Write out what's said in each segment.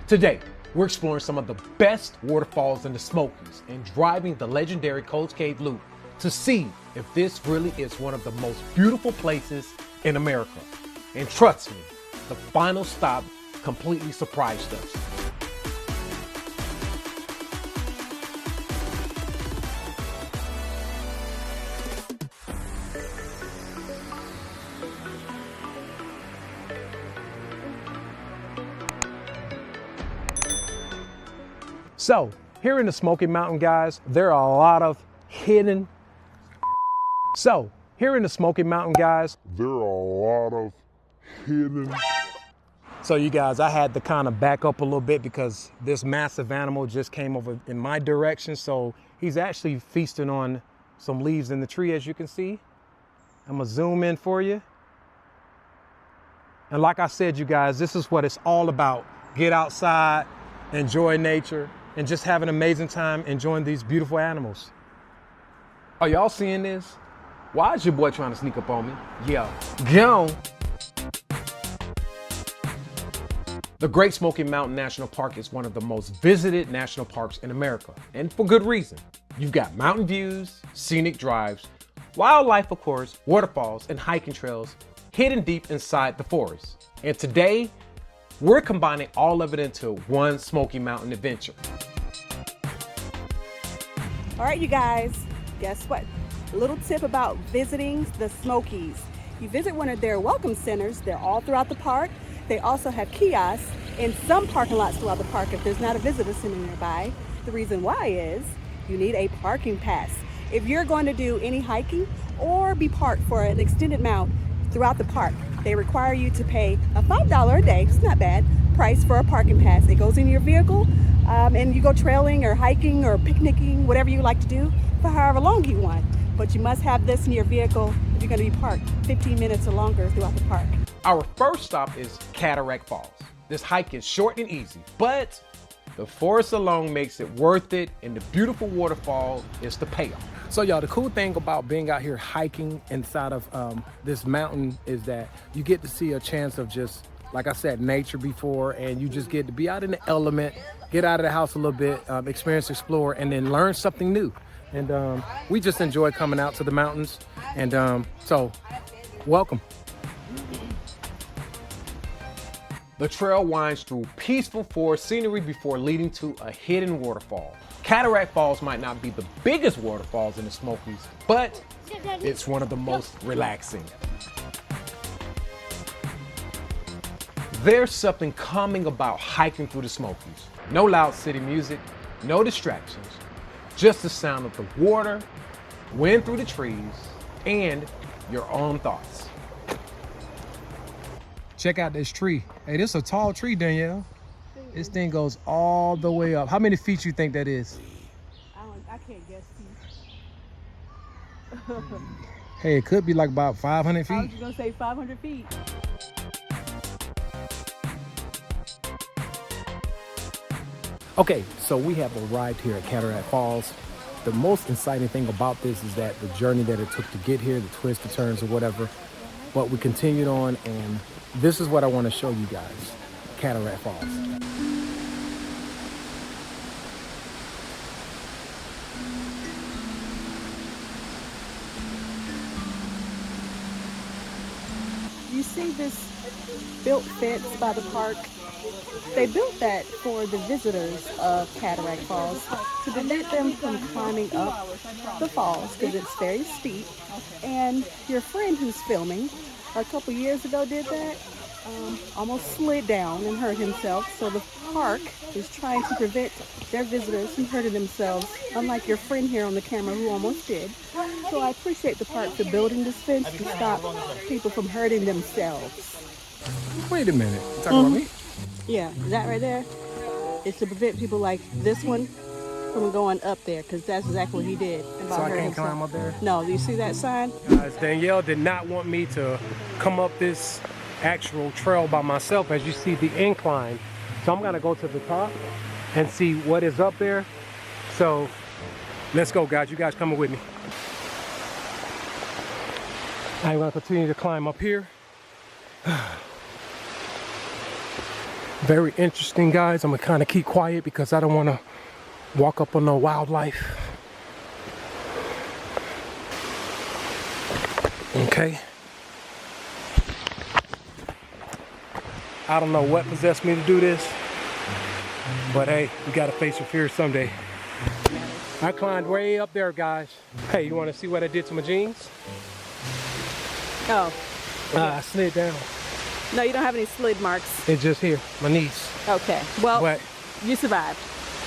Today, we're exploring some of the best waterfalls in the Smokies and driving the legendary Cades Cove Loop to see if this really is one of the most beautiful places in America. And trust me, the final stop completely surprised us. So, here in the Smoky Mountain, guys, there are a lot of hidden. So, here in the Smoky Mountain, guys, there are a lot of hidden. So, you guys, I had to kind of back up a little bit because this massive animal just came over in my direction. So, he's actually feasting on some leaves in the tree, as you can see. I'm gonna zoom in for you. And like I said, you guys, this is what it's all about. Get outside, enjoy nature, and just have an amazing time enjoying these beautiful animals. Are y'all seeing this? Why is your boy trying to sneak up on me? Yo, go! The Great Smoky Mountain National Park is one of the most visited national parks in America, and for good reason. You've got mountain views, scenic drives, wildlife of course, waterfalls, and hiking trails hidden deep inside the forest. And today, we're combining all of it into one Smoky Mountain adventure. All right, you guys, guess what? A little tip about visiting the Smokies. You visit one of their welcome centers. They're all throughout the park. They also have kiosks in some parking lots throughout the park if there's not a visitor center nearby. The reason why is you need a parking pass. If you're going to do any hiking or be parked for an extended amount throughout the park, they require you to pay a $5 a day, it's not bad, price for a parking pass. It goes in your vehicle and you go trailing or hiking or picnicking, whatever you like to do, for however long you want. But you must have this in your vehicle if you're going to be parked 15 minutes or longer throughout the park. Our first stop is Cataract Falls. This hike is short and easy, but the forest alone makes it worth it, and the beautiful waterfall is the payoff. So y'all, the cool thing about being out here hiking inside of this mountain is that you get to see a chance of just, like I said, nature before, and you just get to be out in the element, get out of the house a little bit, experience, explore, and then learn something new. And we just enjoy coming out to the mountains, and so welcome. The trail winds through peaceful forest scenery before leading to a hidden waterfall. Cataract Falls might not be the biggest waterfalls in the Smokies, but it's one of the most relaxing. There's something calming about hiking through the Smokies. No loud city music, no distractions, just the sound of the water, wind through the trees, and your own thoughts. Check out this tree. Hey, this is a tall tree, Danielle. This thing goes all the way up. How many feet you think that is? I can't guess. Hey, it could be like about 500 feet. I was just gonna say 500 feet. Okay, so we have arrived here at Cataract Falls. The most exciting thing about this is that the journey that it took to get here, the twists, the turns, or whatever, but we continued on, and this is what I want to show you guys, Cataract Falls. You see this built fence by the park? They built that for the visitors of Cataract Falls to prevent them from climbing up the falls because it's very steep. And your friend who's filming a couple years ago did that, almost slid down and hurt himself. So the park is trying to prevent their visitors from hurting themselves, unlike your friend here on the camera who almost did. So I appreciate the park for building this fence to stop people from hurting themselves. Wait a minute, you talking about me? Yeah, that right there is to prevent people like this one from going up there, because that's exactly what he did. So I can't climb up there? No, do you see that sign? Guys, Danielle did not want me to come up this actual trail by myself. As you see the incline, so I'm gonna go to the top and see what is up there. So let's go, guys. You guys coming with me? I'm gonna continue to climb up here. Very interesting, guys. I'm gonna kind of keep quiet because I don't want to walk up on no wildlife. Okay. I don't know what possessed me to do this, but hey, you gotta face your fears someday. I climbed way up there, guys. Hey, you want to see what I did to my jeans? Oh. I slid down. No, you don't have any slid marks. It's just here, my knees. Okay. Well, But you survived.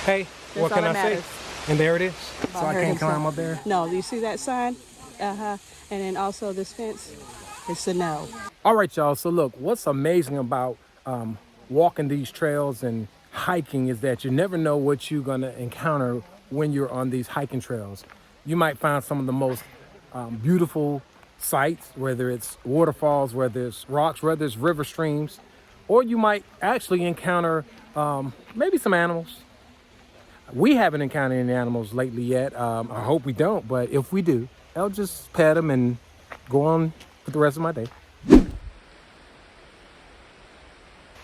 hey, That's what can all I that say? matters. And there it is. So I can't climb up there. No, you see that sign? And then also this fence. It's a no. All right, y'all. So look, what's amazing about walking these trails and hiking is that you never know what you're gonna encounter when you're on these hiking trails. You might find some of the most beautiful sights, whether it's waterfalls, whether it's rocks, whether it's river streams, or you might actually encounter maybe some animals. We haven't encountered any animals lately yet. I hope we don't, but if we do, I'll just pet them and go on with the rest of my day.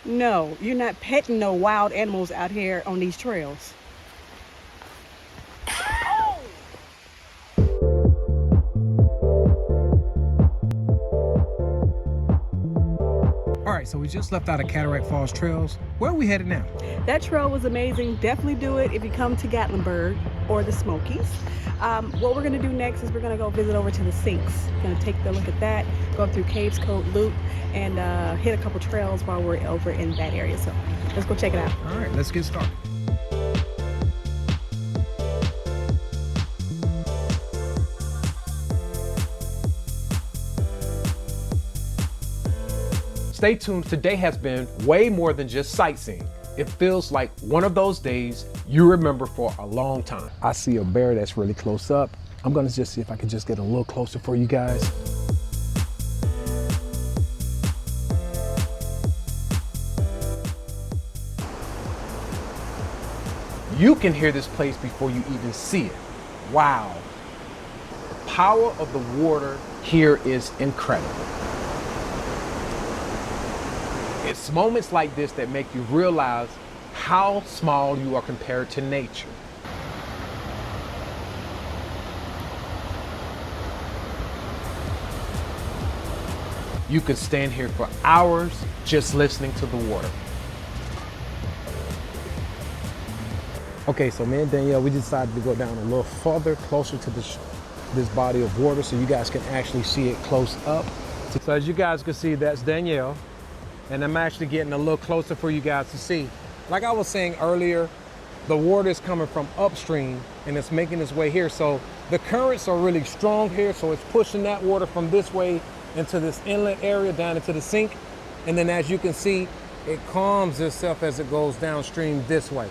No, you're not petting no wild animals out here on these trails. All right, so we just left out of Cataract Falls trails. Where are we headed now? That trail was amazing. Definitely do it if you come to Gatlinburg or the Smokies. What we're gonna do next is we're gonna go visit over to the Sinks. Gonna take a look at that, go through Cades Cove Loop, and hit a couple trails while we're over in that area. So let's go check it out. All right, let's get started. Stay tuned, today has been way more than just sightseeing. It feels like one of those days you remember for a long time. I see a bear that's really close up. I'm gonna just see if I can just get a little closer for you guys. You can hear this place before you even see it. Wow. The power of the water here is incredible. It's moments like this that make you realize how small you are compared to nature. You could stand here for hours just listening to the water. Okay, so me and Danielle, we decided to go down a little farther, closer to this body of water so you guys can actually see it close up. So as you guys can see, that's Danielle. And I'm actually getting a little closer for you guys to see. Like I was saying earlier, the water is coming from upstream and it's making its way here. So the currents are really strong here. So it's pushing that water from this way into this inlet area down into the sink. And then as you can see, it calms itself as it goes downstream this way.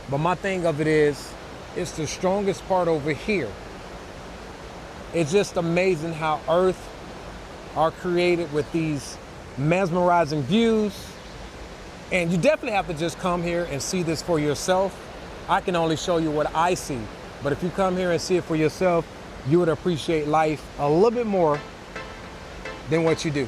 But my thing of it is, it's the strongest part over here. It's just amazing how Earth are created with these mesmerizing views, and you definitely have to just come here and see this for yourself. I can only show you what I see, but if you come here and see it for yourself, you would appreciate life a little bit more than what you do.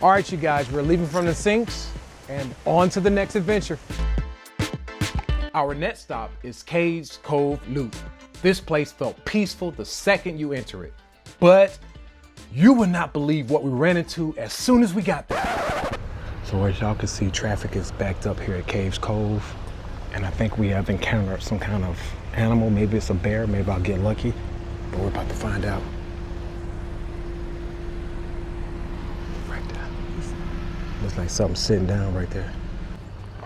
All right, you guys, we're leaving from the Sinks and on to the next adventure. Our next stop is Cades Cove Loop. This place felt peaceful the second you enter it, but you would not believe what we ran into as soon as we got there. So as y'all can see, traffic is backed up here at Cades Cove, and I think we have encountered some kind of animal. Maybe it's a bear, maybe I'll get lucky, but we're about to find out. Right there. Looks like something sitting down right there.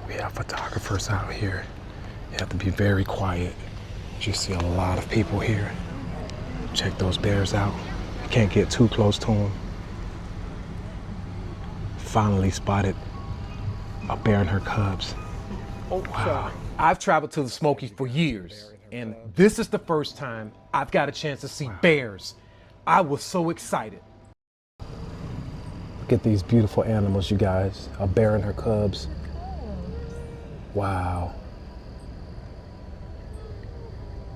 We have photographers out here. You have to be very quiet. You see a lot of people here. Check those bears out. You can't get too close to them. Finally spotted a bear and her cubs. Oh, wow. I've traveled to the Smokies for years, and this is the first time I've got a chance to see bears. I was so excited. Look at these beautiful animals, you guys. A bear and her cubs. Wow.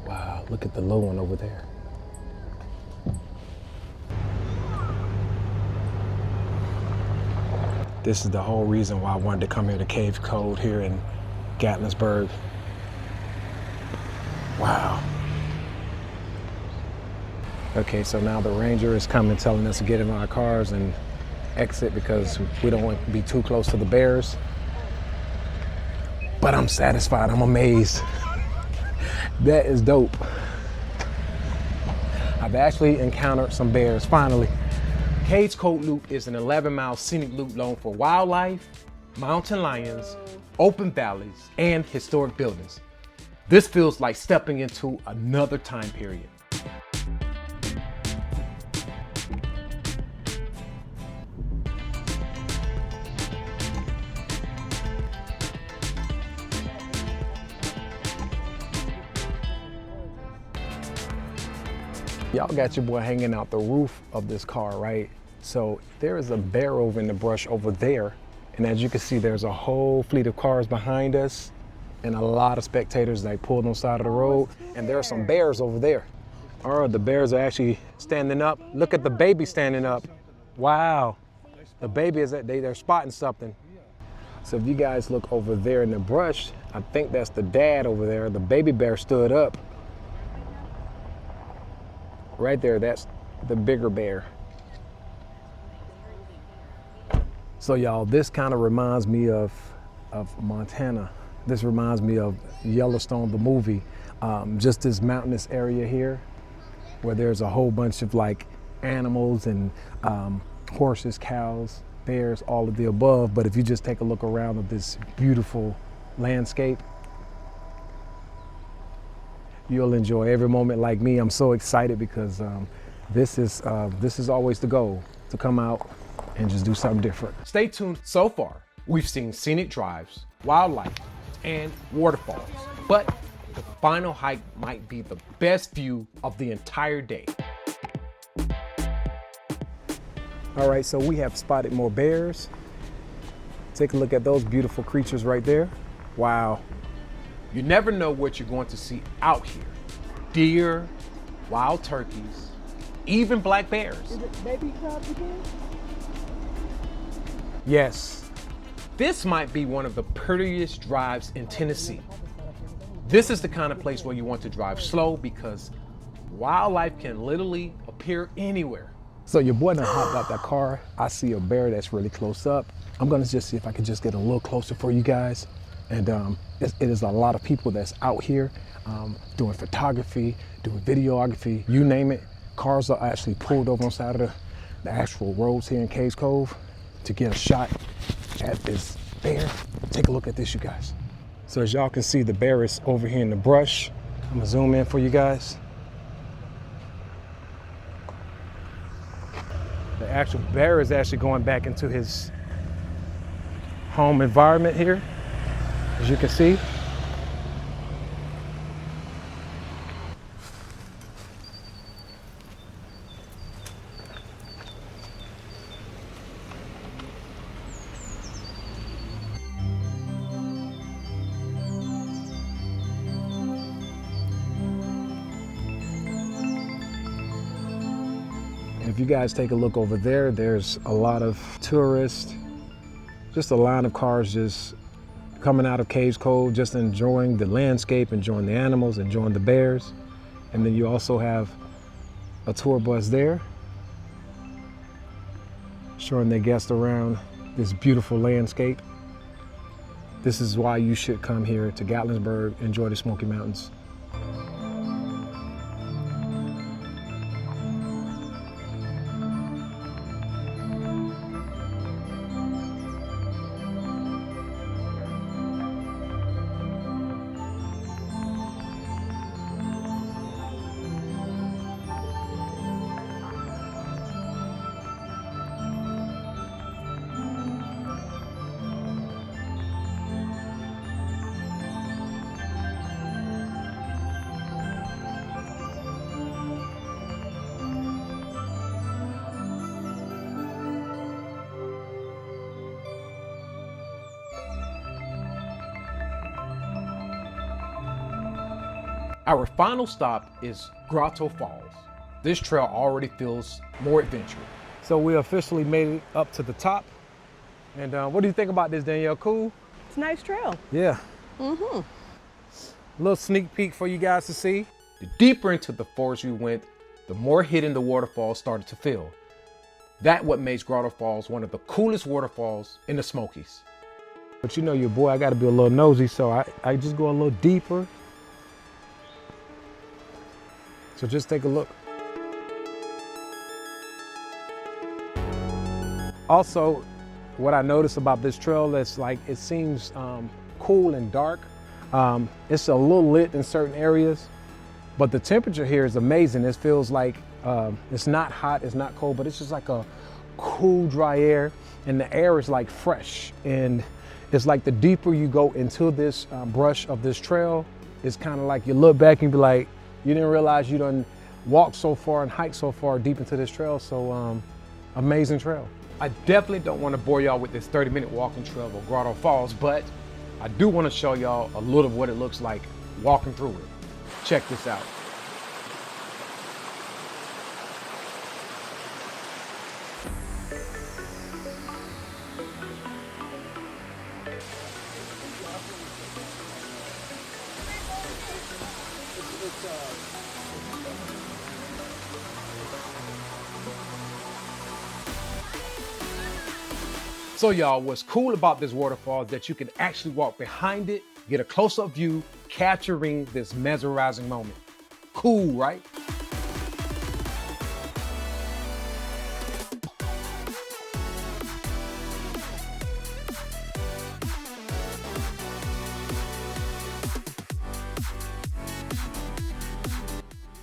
Wow, look at the little one over there. This is the whole reason why I wanted to come here to Cades Cove here in Gatlinburg. Wow. Okay, so now the ranger is coming telling us to get in our cars and exit because we don't want to be too close to the bears. But I'm satisfied, I'm amazed. That is dope. I've actually encountered some bears, finally. Cades Cove Loop is an 11-mile scenic loop known for wildlife, mountain lions, open valleys, and historic buildings. This feels like stepping into another time period. Y'all got your boy hanging out the roof of this car, right? So there is a bear over in the brush over there. And as you can see, there's a whole fleet of cars behind us and a lot of spectators that pulled on the side of the road. And there are some bears over there. Oh, the bears are actually standing up. Look at the baby standing up. Wow. The baby is they're spotting something. So if you guys look over there in the brush, I think that's the dad over there. The baby bear stood up. Right there, that's the bigger bear. So y'all, this kind of reminds me of Montana. This reminds me of Yellowstone, the movie. Just this mountainous area here where there's a whole bunch of like animals and horses, cows, bears, all of the above. But if you just take a look around at this beautiful landscape, you'll enjoy every moment like me. I'm so excited because this is always the goal, to come out and just do something different. Stay tuned. So far, we've seen scenic drives, wildlife, and waterfalls. But the final hike might be the best view of the entire day. All right, so we have spotted more bears. Take a look at those beautiful creatures right there. Wow. You never know what you're going to see out here. Deer, wild turkeys, even black bears. Is it baby cubs again? Yes. This might be one of the prettiest drives in Tennessee. This is the kind of place where you want to drive slow because wildlife can literally appear anywhere. So your boy done hopped out that car. I see a bear that's really close up. I'm gonna just see if I can just get a little closer for you guys. And it is a lot of people that's out here doing photography, doing videography, you name it. Cars are actually pulled over on the side of the actual roads here in Cades Cove to get a shot at this bear. Take a look at this, you guys. So as y'all can see, the bear is over here in the brush. I'm gonna zoom in for you guys. The actual bear is actually going back into his home environment here, as you can see. If you guys take a look over there, there's a lot of tourists, just a line of cars just coming out of Cades Cove, just enjoying the landscape, enjoying the animals, enjoying the bears. And then you also have a tour bus there, showing their guests around this beautiful landscape. This is why you should come here to Gatlinburg, enjoy the Smoky Mountains. Our final stop is Grotto Falls. This trail already feels more adventurous. So we officially made it up to the top. And what do you think about this, Danielle? Cool? It's a nice trail. Yeah. Mm-hmm. A little sneak peek for you guys to see. The deeper into the forest we went, the more hidden the waterfalls started to feel. That's what makes Grotto Falls one of the coolest waterfalls in the Smokies. But you know your boy, I gotta be a little nosy, so I just go a little deeper. So just take a look. Also, what I noticed about this trail is like it seems cool and dark. It's a little lit in certain areas, but the temperature here is amazing. It feels like it's not hot, it's not cold, but it's just like a cool, dry air, and the air is like fresh. And it's like the deeper you go into this brush of this trail, it's kind of like you look back and be like, you didn't realize you done walked so far and hiked so far deep into this trail. So amazing trail. I definitely don't want to bore y'all with this 30-minute walking trail of Grotto Falls, but I do want to show y'all a little of what it looks like walking through it. Check this out. So y'all, what's cool about this waterfall is that you can actually walk behind it, get a close-up view, capturing this mesmerizing moment. Cool, right?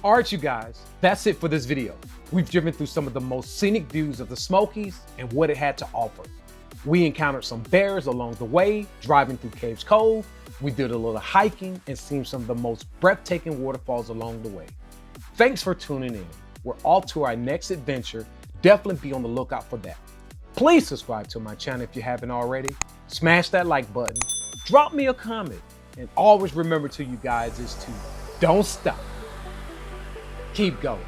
All right, you guys, that's it for this video. We've driven through some of the most scenic views of the Smokies and what it had to offer. We encountered some bears along the way, driving through Cades Cove. We did a little hiking and seen some of the most breathtaking waterfalls along the way. Thanks for tuning in. We're off to our next adventure. Definitely be on the lookout for that. Please subscribe to my channel if you haven't already. Smash that like button. Drop me a comment. And always remember to you guys is to don't stop. Keep going.